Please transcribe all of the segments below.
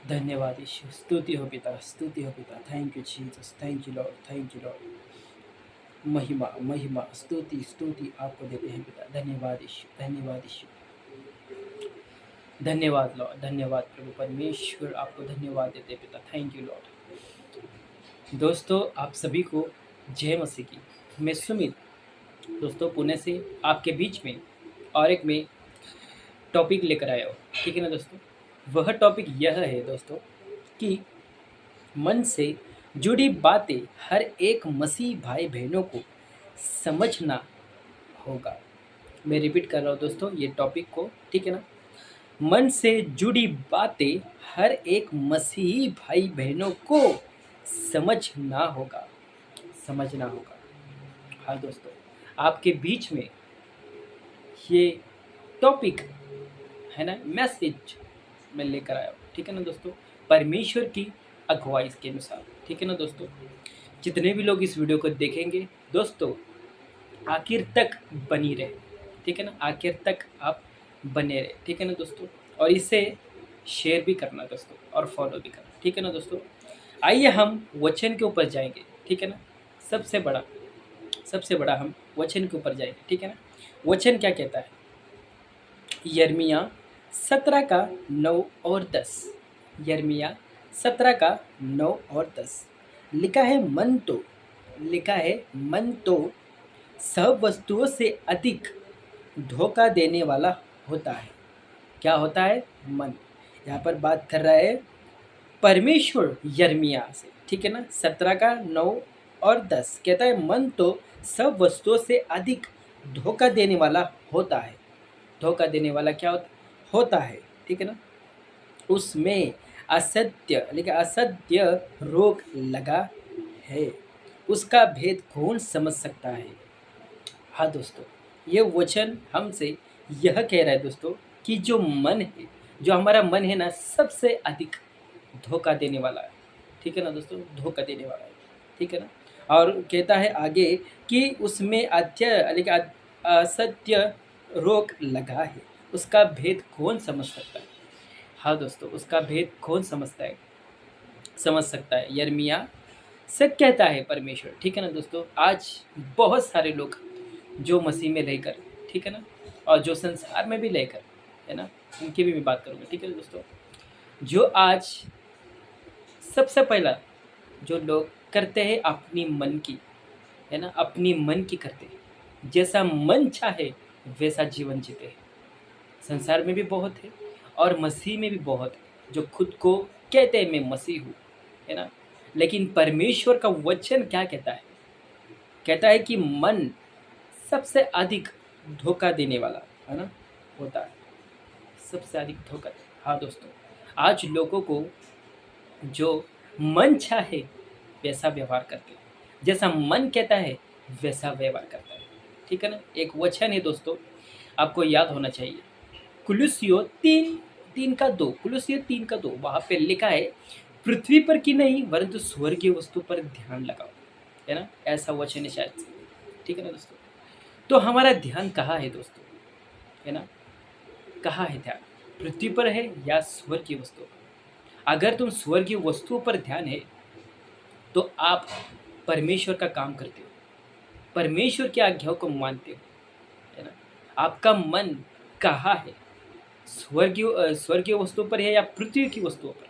धन्यवाद यीशु, स्तुति हो पिता, स्तुति हो पिता। Thank you Jesus, thank you Lord, thank you Lord. महिमा महिमा स्तुति स्तुति आपको देते हैं पिता। धन्यवाद यीशु, धन्यवाद यीशु। धन्यवाद लॉर्ड, धन्यवाद प्रभु परमेश्वर, आपको धन्यवाद देते हैं पिता। Thank you Lord. दोस्तों आप सभी को जय मसीह की। मैं सुमित दोस्तों पुणे से आपके बीच में और एक में टॉपिक लेकर आया हूँ, ठीक है ना दोस्तों। वह टॉपिक यह है दोस्तों कि मन से जुड़ी बातें हर एक मसीह भाई बहनों को समझना होगा। मैं रिपीट कर रहा हूँ दोस्तों ये टॉपिक को, ठीक है ना। मन से जुड़ी बातें हर एक मसीही भाई बहनों को समझना होगा, समझना होगा। हाँ दोस्तों, आपके बीच में ये टॉपिक है ना, मैसेज मैं लेकर आया हूँ, ठीक है ना दोस्तों, परमेश्वर की अगुवाई के अनुसार, ठीक है ना दोस्तों। जितने भी लोग इस वीडियो को देखेंगे दोस्तों, आखिर तक बनी रहे, ठीक है ना, आखिर तक आप बने रहे, ठीक है ना दोस्तों। और इसे शेयर भी करना दोस्तों और फॉलो भी करना, ठीक है ना दोस्तों। आइए हम वचन के ऊपर जाएंगे, ठीक है ना। सबसे बड़ा हम वचन के ऊपर जाएंगे, ठीक है ना। वचन क्या कहता है? यर्मिया 17 का 9 और 10। यर्मिया 17 का 9 और 10 लिखा है मन तो सब वस्तुओं से अधिक धोखा देने वाला होता है। क्या होता है? मन। यहाँ पर बात कर रहा है परमेश्वर यर्मिया से, ठीक है ना। 17 का 9 और 10 कहता है मन तो सब वस्तुओं से अधिक धोखा देने वाला होता है। धोखा देने वाला क्या होता है, ठीक है ना। उसमें असत्य रोग लगा है। उसका भेद कौन समझ सकता है? हाँ दोस्तों, ये वचन हमसे यह कह रहा है दोस्तों कि जो मन है, जो हमारा मन है ना, सबसे अधिक धोखा देने वाला है, ठीक है ना दोस्तों, धोखा देने वाला है, ठीक है ना। और कहता है आगे कि उसमें असत्य रोग लगा है। उसका भेद कौन समझ सकता है? हाँ दोस्तों, उसका भेद कौन समझ सकता है? यर्मिया से कहता है परमेश्वर, ठीक है ना दोस्तों। आज बहुत सारे लोग जो मसीह में रहकर, ठीक है ना, और जो संसार में भी रहकर, है ना, उनकी भी मैं बात करूँगा, ठीक है ना दोस्तों। जो आज सबसे पहला जो लोग करते हैं अपनी मन की, है ना, अपनी मन की करते हैं, जैसा मन चाहे वैसा जीवन जीते हैं। संसार में भी बहुत है और मसीह में भी बहुत है जो खुद को कहते हैं मैं मसीह हूँ, है ना। लेकिन परमेश्वर का वचन क्या कहता है? कहता है कि मन सबसे अधिक धोखा देने वाला, है ना, होता है। सबसे अधिक धोखा। हाँ दोस्तों, आज लोगों को जो मन चाहे वैसा व्यवहार करते हैं, जैसा मन कहता है वैसा व्यवहार करता है, ठीक है ना। एक वचन है दोस्तों, आपको याद होना चाहिए, कुलुस्सियों 3:3 का 2, कुलुस्सियों 3:2, वहाँ पे लिखा है पृथ्वी पर की नहीं परंतु स्वर्गीय वस्तु पर ध्यान लगाओ, है ना, ऐसा वचन है शायद से, ठीक है ना दोस्तों। तो हमारा ध्यान कहाँ है दोस्तों, है ना, कहाँ है ध्यान? पृथ्वी पर है या स्वर्गीय वस्तु? अगर तुम स्वर्गीय वस्तुओं पर ध्यान है तो आप परमेश्वर का काम करते हो, परमेश्वर की आज्ञाओं को मानते हो, है ना। आपका मन कहाँ है? स्वर्गीय वस्तुओं पर है या पृथ्वी की वस्तुओं पर?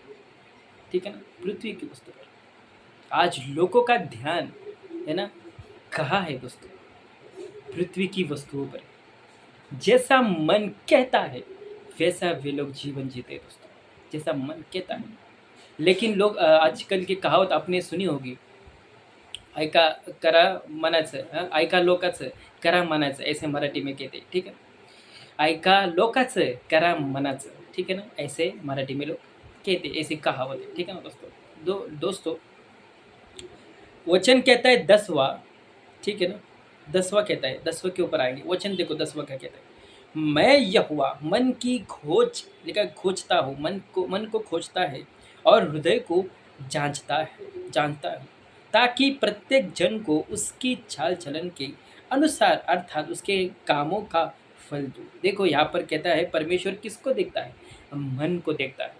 ठीक है ना, पृथ्वी की वस्तु पर। आज लोगों का ध्यान, है ना, कहाँ है दोस्तों? पृथ्वी की वस्तुओं पर। जैसा मन कहता है वैसा वे लोग जीवन जीते हैं दोस्तों, जैसा मन कहता है। लेकिन लोग आजकल की कहावत आपने सुनी होगी, ऐका करा मनाचं, ऐका लोकाचं करा मनाचं, ऐसे मराठी में कहते हैं, ठीक है। ऐका लोकाचं करा मनाचं, ठीक है ना, ऐसे मराठी में लोग कहते हैं, ऐसी कहावत है, ठीक है ना दोस्तों। दोस्तों वचन कहता है 10वां, ठीक है ना, 10वां कहता है, 10वें के ऊपर आएंगे। वचन देखो 10वां क्या कहता है, मैं यहोवा मन की खोज, लिखा खोजता हूँ, मन को खोजता है और हृदय को जानता है, ताकि प्रत्येक जन को उसकी चाल चलन के अनुसार अर्थात उसके कामों का फल दूं। देखो यहाँ पर कहता है परमेश्वर किसको देखता है? मन को देखता है,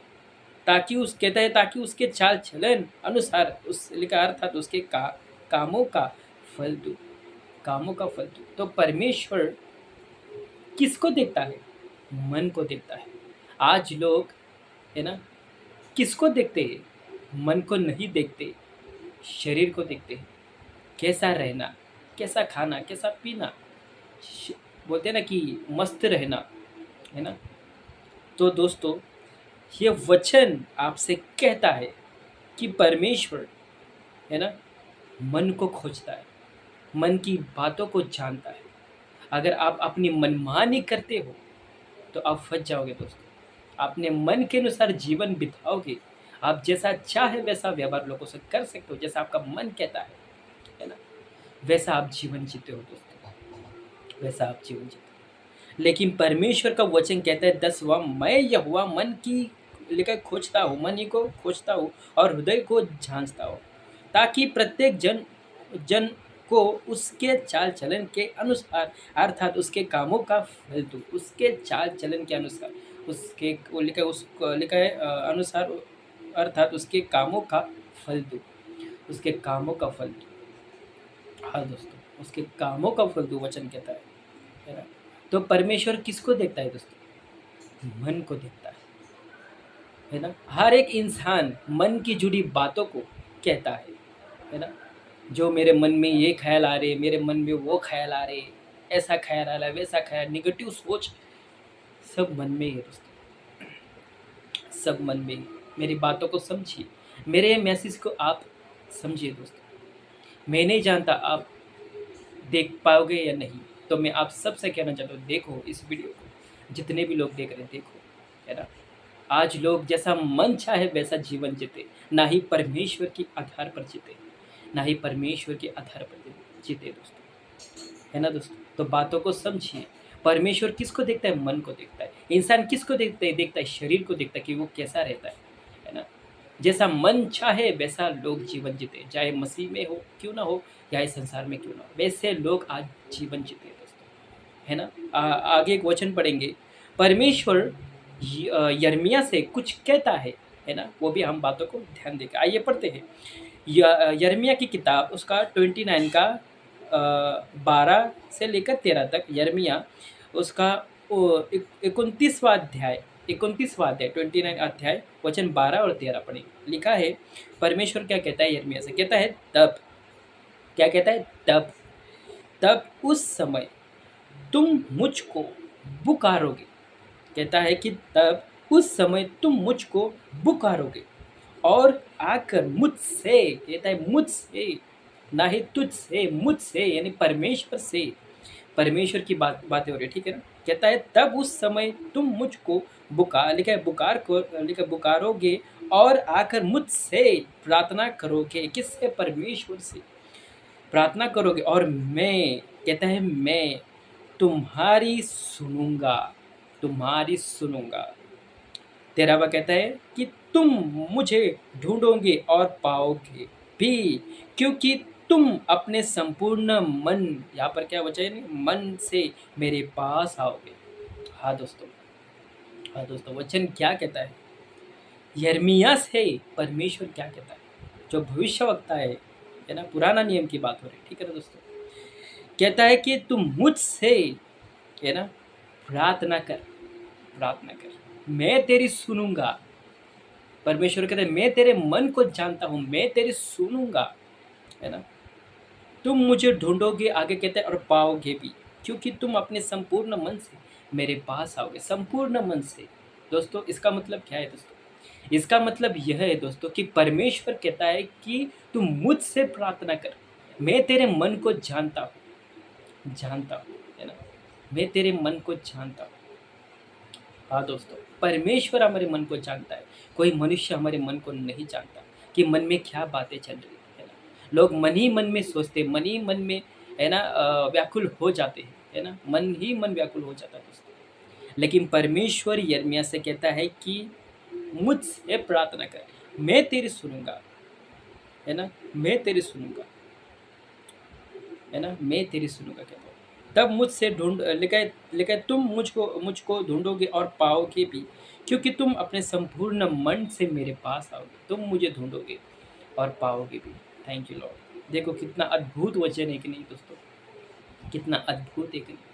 ताकि उस कहता है ताकि उसके चाल चलन अनुसार उस लिखा अर्थात उसके कामों का फल दो, कामों का फल दो। तो परमेश्वर किसको देखता है? मन को देखता है। आज लोग है ना किसको देखते हैं? मन को नहीं देखते, शरीर को देखते हैं। कैसा रहना, कैसा खाना, कैसा पीना, श- बोलते हैं ना कि मस्त रहना, है ना। तो दोस्तों, ये वचन आपसे कहता है कि परमेश्वर है ना मन को खोजता है, मन की बातों को जानता है। अगर आप अपनी मनमानी करते हो तो आप फंस जाओगे दोस्तों। अपने मन के अनुसार जीवन बिताओगे, आप जैसा चाहे वैसा व्यवहार लोगों से कर सकते हो, जैसा आपका मन कहता है ना, वैसा आप जीवन जीते हो दोस्तों, वैसा आप जीवन जीते हो। लेकिन परमेश्वर का वचन कहता है 10वां, मैं यहोवा मन की लेकर खोजता हूँ, मन ही को खोजता हूँ और हृदय को जांचता हूँ, ताकि प्रत्येक जन जन को उसके चाल चलन के अनुसार अर्थात उसके कामों का फल दूँ, उसके चाल चलन के अनुसार उसके वो लिखा है उसको लिखा है अनुसार अर्थात उसके कामों का फल दूँ, उसके कामों का फल दूँ। हाँ दोस्तों, उसके कामों का फल दूँ वचन कहता है ना। तो परमेश्वर किसको देखता है दोस्तों? मन को देखता है ना। हर एक इंसान मन की जुड़ी बातों को कहता है ना। जो मेरे मन में ये ख्याल आ रहे, मेरे मन में वो ख्याल आ रहे, ऐसा ख्याल आ रहा है, वैसा ख्याल, निगेटिव सोच, सब मन में ही है दोस्तों, सब मन में ही। मेरी बातों को समझिए, मेरे मैसेज को आप समझिए दोस्तों। मैं नहीं जानता आप देख पाओगे या नहीं, तो मैं आप सबसे कहना चाहता हूँ, देखो इस वीडियो को, जितने भी लोग देख रहे हैं देखो, है ना। आज लोग जैसा मन चाहे वैसा जीवन जीते, ना ही परमेश्वर के आधार पर जीते, ना ही परमेश्वर के आधार पर जीते दोस्तों, है ना दोस्तों। तो बातों को समझिए। परमेश्वर किसको देखता है? मन को देखता है। इंसान किसको देखता है? देखता है शरीर को देखता है कि वो कैसा रहता है ना। जैसा मन चाहे वैसा लोग जीवन जीते, चाहे मसीह में हो क्यों ना हो, या इस संसार में क्यों ना हो, वैसे लोग आज जीवन जीते हैं दोस्तों, है ना। आगे एक वचन पढ़ेंगे। परमेश्वर यिर्मयाह से कुछ कहता है ना। वो भी हम बातों को ध्यान देकर आइए पढ़ते हैं। यिर्मयाह की किताब उसका 29 का 12 से लेकर 13 तक, यिर्मयाह उसका 29वां अध्याय 29वां अध्याय वचन 12 और 13 पढ़ेंगे। लिखा है, परमेश्वर क्या कहता है यिर्मयाह से, कहता है तब, क्या कहता है तब, तब उस समय तुम मुझको पुकारोगे, कहता है कि तब उस समय तुम मुझको पुकारोगे और आकर मुझसे, कहता है मुझसे, ना ही तुझसे, मुझसे यानी परमेश्वर से, परमेश्वर की बातें हो रही है, ठीक है ना। कहता है तब उस समय तुम मुझको लिखा है बुकार को, लिखा पुकारोगे और आकर मुझसे प्रार्थना करोगे। किससे? परमेश्वर से प्रार्थना करोगे और मैं, कहता है मैं तुम्हारी सुनूंगा, तुम्हारी सुनूंगा। 13वां कहता है कि तुम मुझे ढूंढोगे और पाओगे भी, क्योंकि तुम अपने संपूर्ण मन, यहाँ पर क्या वचन, मन से मेरे पास आओगे। हाँ दोस्तों, हाँ दोस्तों, वचन क्या कहता है? यिर्मयाह से परमेश्वर क्या कहता है? जो भविष्यवक्ता है ना, पुराना नियम की बात हो रही है, ठीक है ना दोस्तों। कहता है कि तुम मुझसे, है ना, प्रार्थना कर, प्रार्थना कर, मैं तेरी सुनूंगा। परमेश्वर कहते हैं मैं तेरे मन को जानता हूँ, मैं तेरी सुनूंगा, है ना। तुम मुझे ढूंढोगे, आगे कहते हैं, और पाओगे भी, क्योंकि तुम अपने संपूर्ण मन से मेरे पास आओगे, संपूर्ण मन से। दोस्तों, इसका मतलब क्या है दोस्तों? इसका मतलब यह है दोस्तों कि परमेश्वर कहता है कि तुम मुझसे प्रार्थना कर, मैं तेरे मन को जानता हूँ, जानता हूँ, है ना। मैं तेरे मन को जानता हूँ। हाँ दोस्तों, परमेश्वर हमारे मन को जानता है। कोई मनुष्य हमारे मन को नहीं जानता कि मन में क्या बातें चल रही है ना। लोग मन ही मन में सोचते, मन ही मन में, है ना, व्याकुल हो जाते हैं, है ना। मन ही मन व्याकुल हो जाता है दोस्तों। लेकिन परमेश्वर यिर्मयाह से कहता है कि मुझसे प्रार्थना कर, मैं तेरी सुनूंगा, है ना, मैं तेरी सुनूंगा, है ना, मैं तेरी सुनूंगा कहता हूँ। तब मुझसे ढूँढ लेकिन लेकिन तुम मुझको ढूँढोगे और पाओगे भी, क्योंकि तुम अपने संपूर्ण मन से मेरे पास आओगे। तुम मुझे ढूँढोगे और पाओगे भी। Thank you Lord. देखो कितना अद्भुत वचन है कि नहीं दोस्तों? कितना अद्भुत है कि नहीं?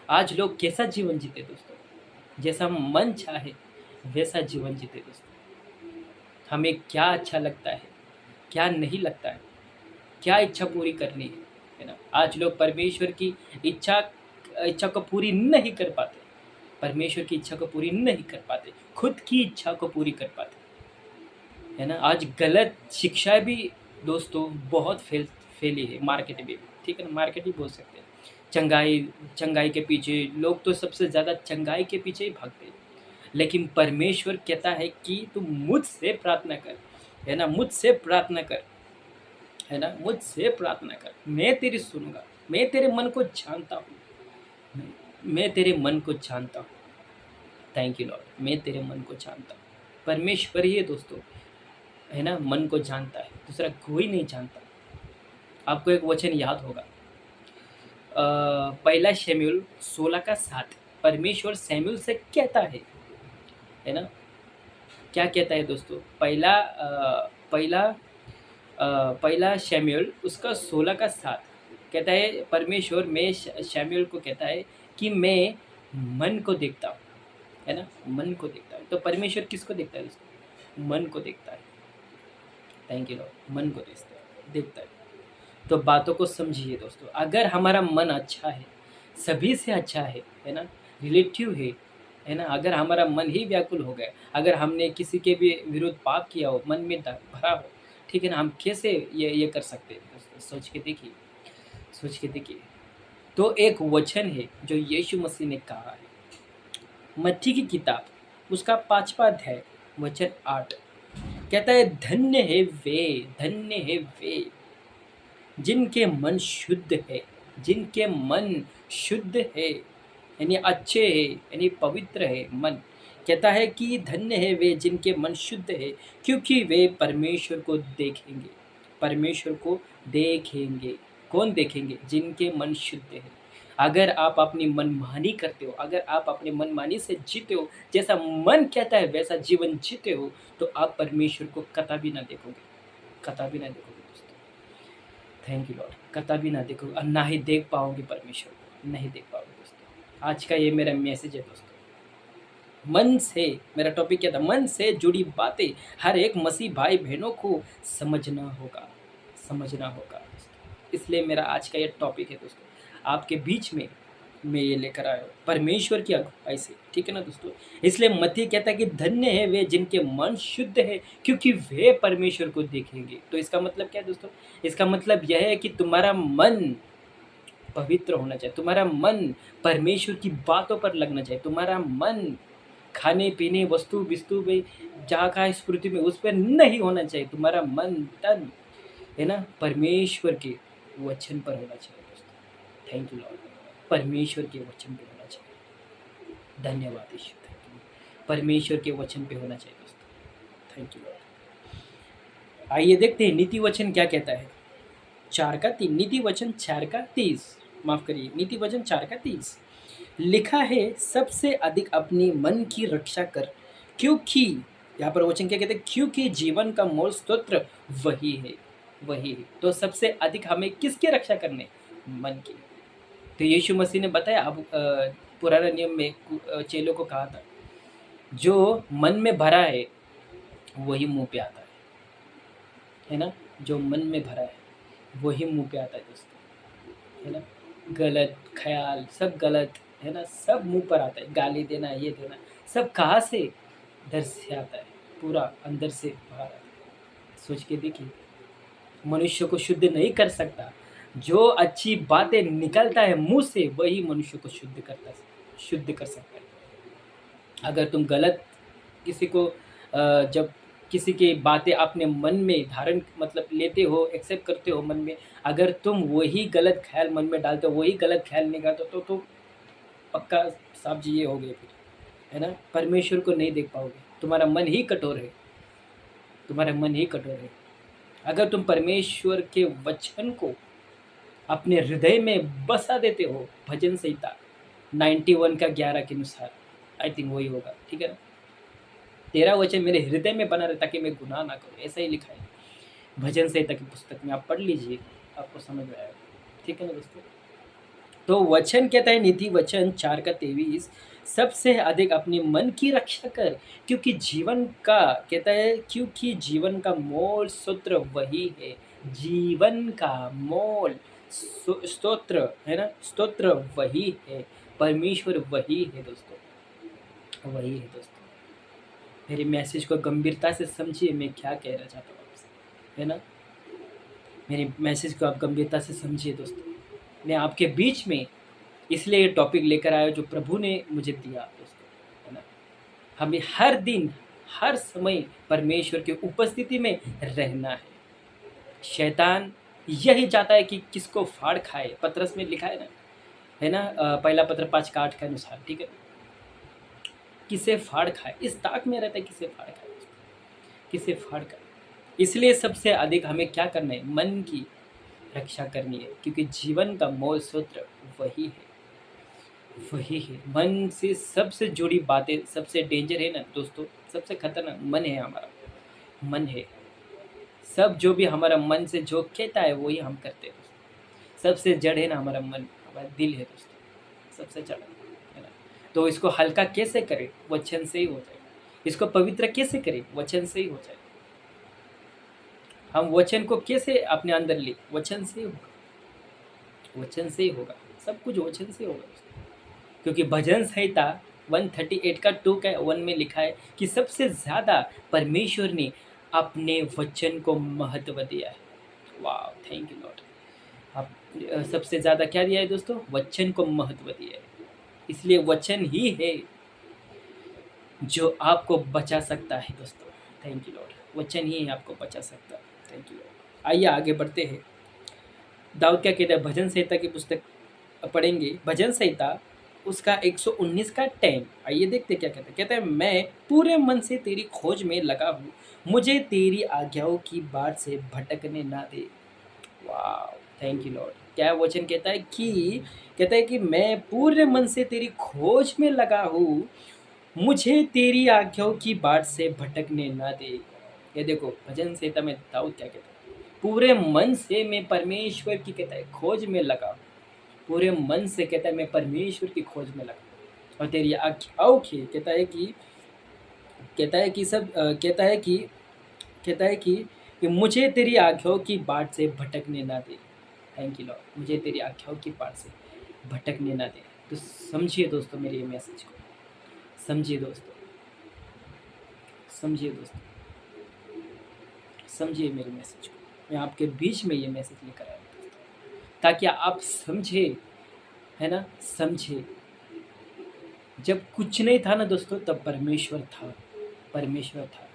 आज लोग कैसा जीवन जीते दोस्तों? जैसा मन चाहे वैसा जीवन जीते दोस्तों। हमें क्या अच्छा लगता है, क्या नहीं लगता है, क्या इच्छा पूरी करनी है ना? आज लोग परमेश्वर की इच्छा इच्छा को पूरी नहीं कर पाते। परमेश्वर की इच्छा को पूरी नहीं कर पाते, खुद की इच्छा को पूरी कर पाते, है ना? आज गलत शिक्षा भी दोस्तों बहुत फैली है मार्केट में भी, ठीक है ना? मार्केट ही बोल सकते हैं। चंगाई चंगाई के पीछे लोग तो सबसे ज़्यादा चंगाई के पीछे ही भागते हैं। लेकिन परमेश्वर कहता है कि तू मुझसे प्रार्थना कर, है ना? मुझसे प्रार्थना कर, है ना? मुझसे प्रार्थना कर, मैं तेरी सुनूँगा। मैं तेरे मन को जानता हूँ। मैं तेरे मन को जानता हूँ। थैंक यू लॉर्ड, मैं तेरे मन को जानता हूँ। परमेश्वर ही है दोस्तों, है ना? मन को जानता है, दूसरा कोई नहीं जानता। आपको एक वचन याद होगा, पहला शमूएल 16 का 7, परमेश्वर शमूएल से कहता है ना? क्या कहता है दोस्तों? पहला शमूएल उसका 16 का 7 कहता है, परमेश्वर में शमूएल को कहता है कि मैं मन को देखता हूँ, है ना? मन को देखता है। तो परमेश्वर किसको देखता है दोस्तों? मन को देखता है। थैंक यू लॉर्ड, मन को देखता है। तो बातों को समझिए दोस्तों, अगर हमारा मन अच्छा है, सभी से अच्छा है ना? रिलेटिव है ना? अगर हमारा मन ही व्याकुल हो गया, अगर हमने किसी के भी विरुद्ध पाप किया हो, मन में भरा हो, ठीक है ना? हम कैसे ये कर सकते हैं दोस्तों? सोच के देखिए। तो एक वचन है जो यीशु मसीह ने कहा है, मत्ती की किताब उसका 5वां अध्याय वचन 8 कहता है, धन्य है वे जिनके मन शुद्ध है, जिनके मन शुद्ध है, यानी अच्छे है, यानी पवित्र है मन। कहता है कि धन्य है वे जिनके मन शुद्ध है, क्योंकि वे परमेश्वर को देखेंगे। परमेश्वर को देखेंगे। कौन देखेंगे? जिनके मन शुद्ध है। अगर आप अपनी मनमानी करते हो, अगर आप अपनी मनमानी से जीते हो, जैसा मन कहता है वैसा जीवन जीते हो, तो आप परमेश्वर को कतई ना देखोगे, कतई ना देखोगे दोस्तों। थैंक यू लॉर्ड, कतई ना देखोगे और ना ही देख पाओगे परमेश्वर को, नहीं देख पाओगे दोस्तों। आज का ये मेरा मैसेज है दोस्तों। मन से, मेरा टॉपिक क्या था? मन से जुड़ी बातें हर एक मसीह भाई बहनों को समझना होगा, समझना होगा दोस्तों। इसलिए मेरा आज का ये टॉपिक है दोस्तों, आपके बीच में मैं ये लेकर आया हूँ परमेश्वर की अगुवाई से, ठीक है ना दोस्तों? इसलिए मत्ती कहता है कि धन्य है वे जिनके मन शुद्ध है, क्योंकि वे परमेश्वर को देखेंगे। तो इसका मतलब क्या है दोस्तों? इसका मतलब यह है कि तुम्हारा मन पवित्र होना चाहिए, तुम्हारा मन परमेश्वर की बातों पर लगना चाहिए, तुम्हारा मन खाने-पीने, वस्तु-विस्तु में, जहाँ का स्मृति में उस पे नहीं होना चाहिए। तुम्हारा मन, तन, है ना? परमेश्वर के वचन पर होना चाहिए दोस्तों। Thank you Lord. परमेश्वर के वचन पे होना चाहिए। धन्यवाद यीशु, थैंक यू। परमेश्वर के वचन पे होना चाहिए दोस्तों। Thank you Lord. आइए देखते हैं नीति वचन क्या कहता है। 4 का 3, नीति वचन 4 का 30, माफ़ करिए, नीति वचन 4 का 30 लिखा है, सबसे अधिक अपनी मन की रक्षा कर, क्योंकि यहाँ पर वचन क्या कहते हैं? क्योंकि जीवन का मूल स्रोत वही है, वही है। तो सबसे अधिक हमें किसकी रक्षा करनी? मन की। तो यीशु मसीह ने बताया, अब पुराने नियम में चेलों को कहा था, जो मन में भरा है वही मुँह पे आता है ना? जो मन में भरा है वही मुँह पे आता है दोस्तों, है ना? गलत ख़्याल सब गलत, है ना? सब मुँह पर आता है, गाली देना, ये देना, सब कहाँ से? इधर से आता है, पूरा अंदर से बाहर आता है। सोच के देखिए, मनुष्य को शुद्ध नहीं कर सकता, जो अच्छी बातें निकलता है मुँह से वही मनुष्य को शुद्ध कर सकता है। अगर तुम गलत किसी को जब किसी की बातें अपने मन में धारण मतलब लेते हो, एक्सेप्ट करते हो मन में, अगर तुम वही गलत ख़्याल मन में डालते हो, वही गलत ख़्याल निकालते हो, तो पक्का साहब जी ये हो गए फिर, है ना? परमेश्वर को नहीं देख पाओगे, तुम्हारा मन ही कठोर है, तुम्हारा मन ही कठोर है। अगर तुम परमेश्वर के वचन को अपने हृदय में बसा देते हो। भजन संहिता 91 का 11 के अनुसार, आई थिंक वही होगा, ठीक है ना। तेरा वचन मेरे हृदय में बना रहे ताकि मैं गुनाह ना करूँ, ऐसा ही लिखा है भजन संहिता की पुस्तक में। आप पढ़ लीजिए, आपको समझ में आएगा, ठीक है ना दोस्तों। तो वचन कहता है, नीति वचन 4 का 23, सबसे अधिक अपने मन की रक्षा कर, क्योंकि जीवन का, कहता है क्योंकि जीवन का मोल सूत्र वही है। जीवन का मोल स्तोत्र है ना, स्तोत्र वही है, परमेश्वर वही है दोस्तों, वही है दोस्तों। मेरे मैसेज को गंभीरता से समझिए, मैं क्या कहना चाहता हूँ आपसे, है ना। मेरे मैसेज को आप गंभीरता से समझिए दोस्तों। मैं आपके बीच में इसलिए ये टॉपिक लेकर आया जो प्रभु ने मुझे दिया दोस्तों, है ना। हमें हर दिन हर समय परमेश्वर की उपस्थिति में रहना है। शैतान यही चाहता है कि किसको फाड़ खाए, पतरस में लिखा है ना, पहला पत्र 5 का 8 के अनुसार, ठीक है। किसे फाड़ खाए, इस ताक में रहता है, किसे फाड़ खाए, किसे फाड़ खाए। इसलिए सबसे अधिक हमें क्या करना है, मन की रक्षा करनी है, क्योंकि जीवन का मूल सूत्र वही है, वही है। मन से सबसे जुड़ी बातें, सबसे डेंजर है ना दोस्तों, सबसे खतरनाक मन है हमारा, मन है। सब जो भी हमारा मन से जो कहता है वही हम करते हैं दोस्तों। सबसे जड़ है ना हमारा मन, हमारा दिल है दोस्तों, सबसे जड़ है ना। तो इसको हल्का कैसे करें, वचन से ही हो जाए। इसको पवित्र कैसे करें, वचन से ही हो जाए। हम वचन को कैसे अपने अंदर ले, वचन से ही होगा, वचन से ही होगा, सब कुछ वचन से होगा। क्योंकि भजन संहिता 138 का 2 का 1 में लिखा है कि सबसे ज़्यादा परमेश्वर ने अपने वचन को महत्व दिया है। वाह, थैंक यू लॉर्ड। आप सबसे ज़्यादा क्या दिया है दोस्तों, वचन को महत्व दिया है। इसलिए वचन ही है जो आपको बचा सकता है दोस्तों। थैंक यू लॉर्ड, वचन ही आपको बचा सकता है। Thank you Lord. आइए आगे बढ़ते हैं। दाऊद क्या कहता है, भजन संहिता की पुस्तक पढ़ेंगे, भजन संहिता उसका 119 का 10। आइए देखते क्या कहता है। कहता है, मैं पूरे मन से तेरी खोज में लगा हूँ, मुझे तेरी आज्ञाओं की बाट से भटकने ना दे। वाह, थैंक यू लॉर्ड। क्या वचन कहता है कि, कहता है कि मैं पूरे मन से तेरी खोज में लगा हूँ, मुझे तेरी आज्ञाओं की बाट से भटकने ना दे। ये देखो भजन संहिता में दाऊद क्या कहता है, पूरे मन से मैं परमेश्वर की, कहता है, खोज में लगा हूँ। पूरे मन से कहता है मैं परमेश्वर की खोज में लगा, और तेरी आज्ञाओं की, कहता है कि सब कहता है कि मुझे तेरी आज्ञाओं की बाट से भटकने ना दे। थैंक यू लॉर्ड, मुझे तेरी आज्ञाओं की बाट से भटकने ना दे। तो समझिए दोस्तों मेरे ये मैसेज को, समझिए दोस्तों, समझिए दोस्तों, समझिए मेरे मैसेज को। मैं आपके बीच में ये मैसेज लेकर आया हूँ ताकि आप समझे, है ना, समझे। जब कुछ नहीं था ना दोस्तों, तब परमेश्वर था, परमेश्वर था।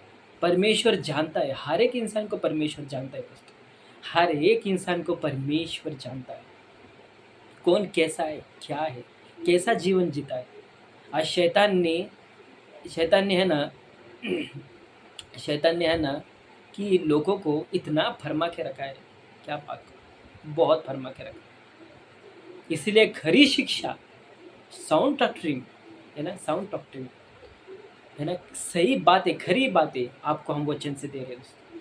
परमेश्वर जानता है, हर एक इंसान को परमेश्वर जानता है दोस्तों, हर एक इंसान को परमेश्वर जानता है कौन कैसा है, क्या है, कैसा जीवन जीता है। आज शैतान ने है ना शैतान ने है ना कि लोगों को इतना फरमा के रखा है, क्या बात, बहुत फरमा के रखा है। इसलिए खरी शिक्षा, साउंड डॉक्ट्रिन, है ना, साउंड डॉक्ट्रिन, है ना, सही बातें, खरी बातें आपको हम वचन से दे रहे हैं दोस्तों,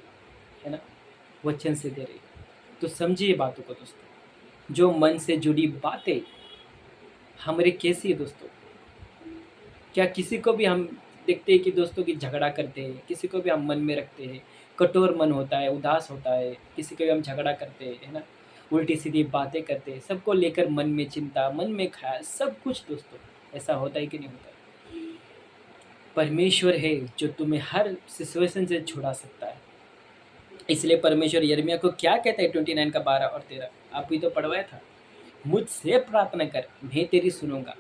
है ना, वचन से दे रहे हैं। तो समझिए बातों को दोस्तों, जो मन से जुड़ी बातें हमारे कैसी है दोस्तों। क्या किसी को भी हम देखते हैं कि दोस्तों की झगड़ा करते हैं, किसी को भी हम मन में रखते हैं, कठोर मन होता है, उदास होता है, किसी को भी हम झगड़ा करते हैं, है ना, उल्टी सीधी बातें करते हैं, सबको लेकर मन में चिंता, मन में ख्याल, सब कुछ दोस्तों। ऐसा होता है कि नहीं होता है। परमेश्वर है जो तुम्हें हर सिचुएशन से छुड़ा सकता है। इसलिए परमेश्वर यिर्मयाह को क्या कहता है, 29 का 12 और 13, आप भी तो पढ़वाया था, मुझसे प्रार्थना कर मैं तेरी सुनूंगा,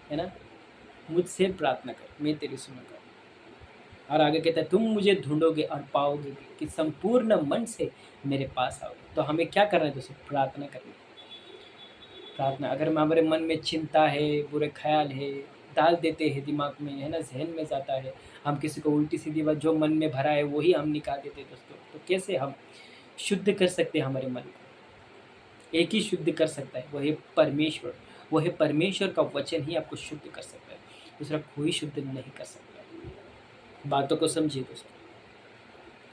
है ना, मुझसे प्रार्थना कर मैं तेरी सुनूंगा। और आगे कहता है, तुम मुझे ढूंढोगे और पाओगे भी, कि संपूर्ण मन से मेरे पास आओगे। तो हमें क्या करना है दोस्तों, प्रार्थना करनी है। प्रार्थना, अगर हमारे मन में चिंता है, बुरे ख्याल है, डाल देते हैं दिमाग में, है ना, जहन में जाता है, हम किसी को उल्टी सीधी बात जो मन में भरा है वही हम निकाल देते हैं दोस्तों। तो कैसे हम शुद्ध कर सकते हैं हमारे मन को, एक ही शुद्ध कर सकता है, वो है परमेश्वर। वो है परमेश्वर का वचन ही आपको शुद्ध कर सकता है, दूसरा कोई शुद्ध नहीं कर सकता। बातों को समझिए दोस्तों।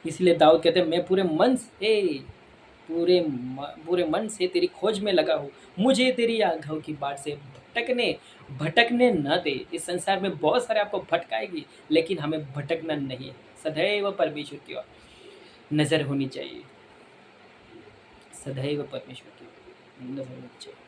इसलिए दाऊद कहते हैं, मैं पूरे मन से तेरी खोज में लगा हूँ, मुझे तेरी आज्ञाओं की बाट से भटकने न दे। इस संसार में बहुत सारे आपको भटकाएगी, लेकिन हमें भटकना नहीं है। सदैव परमेश्वर की ओर नजर होनी चाहिए, सदैव परमेश्वर की ओर नजर होनी चाहिए।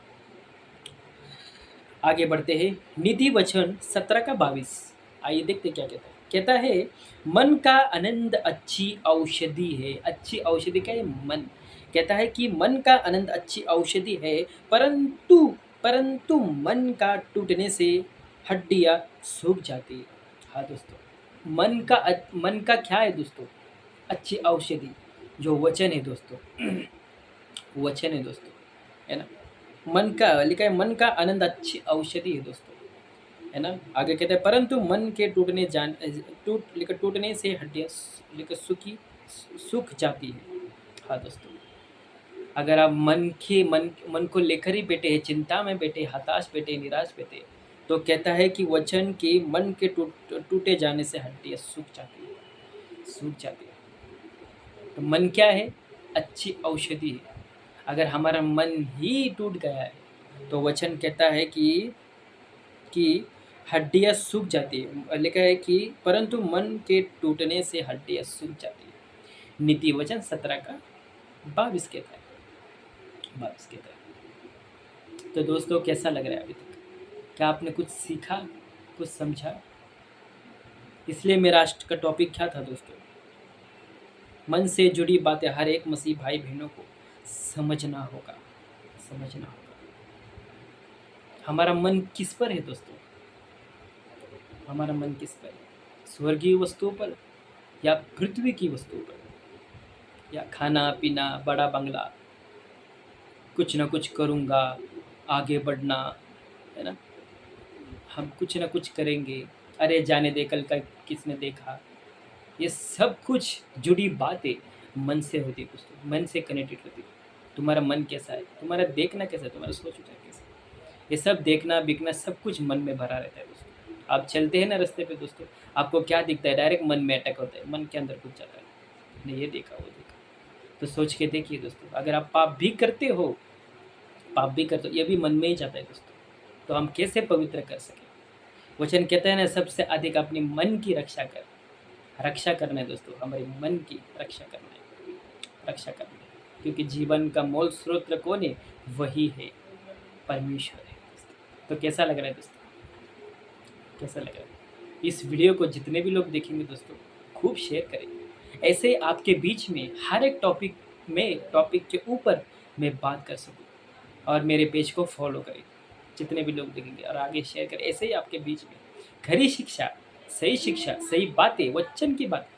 आगे बढ़ते हैं, नीति वचन 17 का 22। आइए देखते क्या कहता है। कहता है, मन का आनंद अच्छी औषधि है। अच्छी औषधि क्या है? मन। कहता है कि मन का आनंद अच्छी औषधि है, परंतु परंतु मन का टूटने से हड्डियां सूख जाती है। हाँ दोस्तों, मन का क्या है दोस्तों? अच्छी औषधि जो वचन है दोस्तों। वचन है दोस्तों, है ना। मन का लिखा है, मन का आनंद अच्छी औषधि है दोस्तों, है ना। आगे कहते हैं, परंतु मन के टूटने से हड्डियां सूख जाती है। हाँ दोस्तों, अगर आप मन को लेकर ही बैठे हैं, चिंता में बैठे, हताश बैठे, निराश बैठे, तो कहता है कि वचन के मन के टूटे जाने से हड्डियां सूख जाती है, सूख जाती है। तो मन क्या है? अच्छी औषधि है। अगर हमारा मन ही टूट गया है, तो वचन कहता है कि हड्डियां सूख जाती है। लिखा है कि परंतु मन के टूटने से हड्डियां सूख जाती है। नीति वचन 17 का 22 कहता है, 22 कहता है। तो दोस्तों, कैसा लग रहा है अभी तक? क्या आपने कुछ सीखा, कुछ समझा? इसलिए मेरा आज का टॉपिक क्या था दोस्तों? मन से जुड़ी बातें हर एक मसीह भाई बहनों को समझना होगा, समझना होगा। हमारा मन किस पर है दोस्तों? हमारा मन किस पर है? स्वर्गीय वस्तुओं पर या पृथ्वी की वस्तुओं पर? या खाना पीना, बड़ा बंगला, कुछ ना कुछ करूँगा, आगे बढ़ना, है ना। हम कुछ ना कुछ करेंगे, अरे जाने दे, कल का किसने देखा। ये सब कुछ जुड़ी बातें मन से होती है दोस्तों, मन से कनेक्टेड होती है। तुम्हारा मन कैसा है, तुम्हारा देखना कैसा है, तुम्हारा सोच विचार कैसा है, ये सब देखना बिकना सब कुछ मन में भरा रहता है दोस्तों। आप चलते हैं ना रास्ते पे दोस्तों, आपको क्या दिखता है? डायरेक्ट मन में अटैक होता है, मन के अंदर घुस जाता है, नहीं ये देखा वो देखा। तो सोच के देखिए दोस्तों, अगर आप पाप भी करते हो, ये भी मन में ही जाता है दोस्तों, तो हम कैसे पवित्र कर सकें? वचन कहता है ना, सबसे अधिक अपने मन की रक्षा करना है दोस्तों, हमारे मन की रक्षा करना है, क्योंकि जीवन का मूल स्रोत कौन है? वही है, परमेश्वर है। तो कैसा लग रहा है दोस्तों? कैसा लग रहा है? इस वीडियो को जितने भी लोग देखेंगे दोस्तों, खूब शेयर करें। ऐसे आपके बीच में हर एक टॉपिक के ऊपर मैं बात कर सकूं, और मेरे पेज को फॉलो करें, जितने भी लोग देखेंगे, और आगे शेयर करें। ऐसे ही आपके बीच में खरी शिक्षा, सही बातें, वचन की बात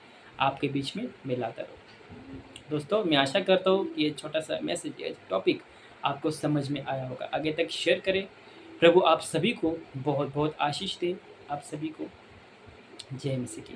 आपके बीच में मैं लाता रहूँ। दोस्तों, मैं आशा करता हूँ कि ये छोटा सा मैसेज, ये टॉपिक आपको समझ में आया होगा। आगे तक शेयर करें। प्रभु आप सभी को बहुत बहुत आशीष दे। आप सभी को जय मसीह की।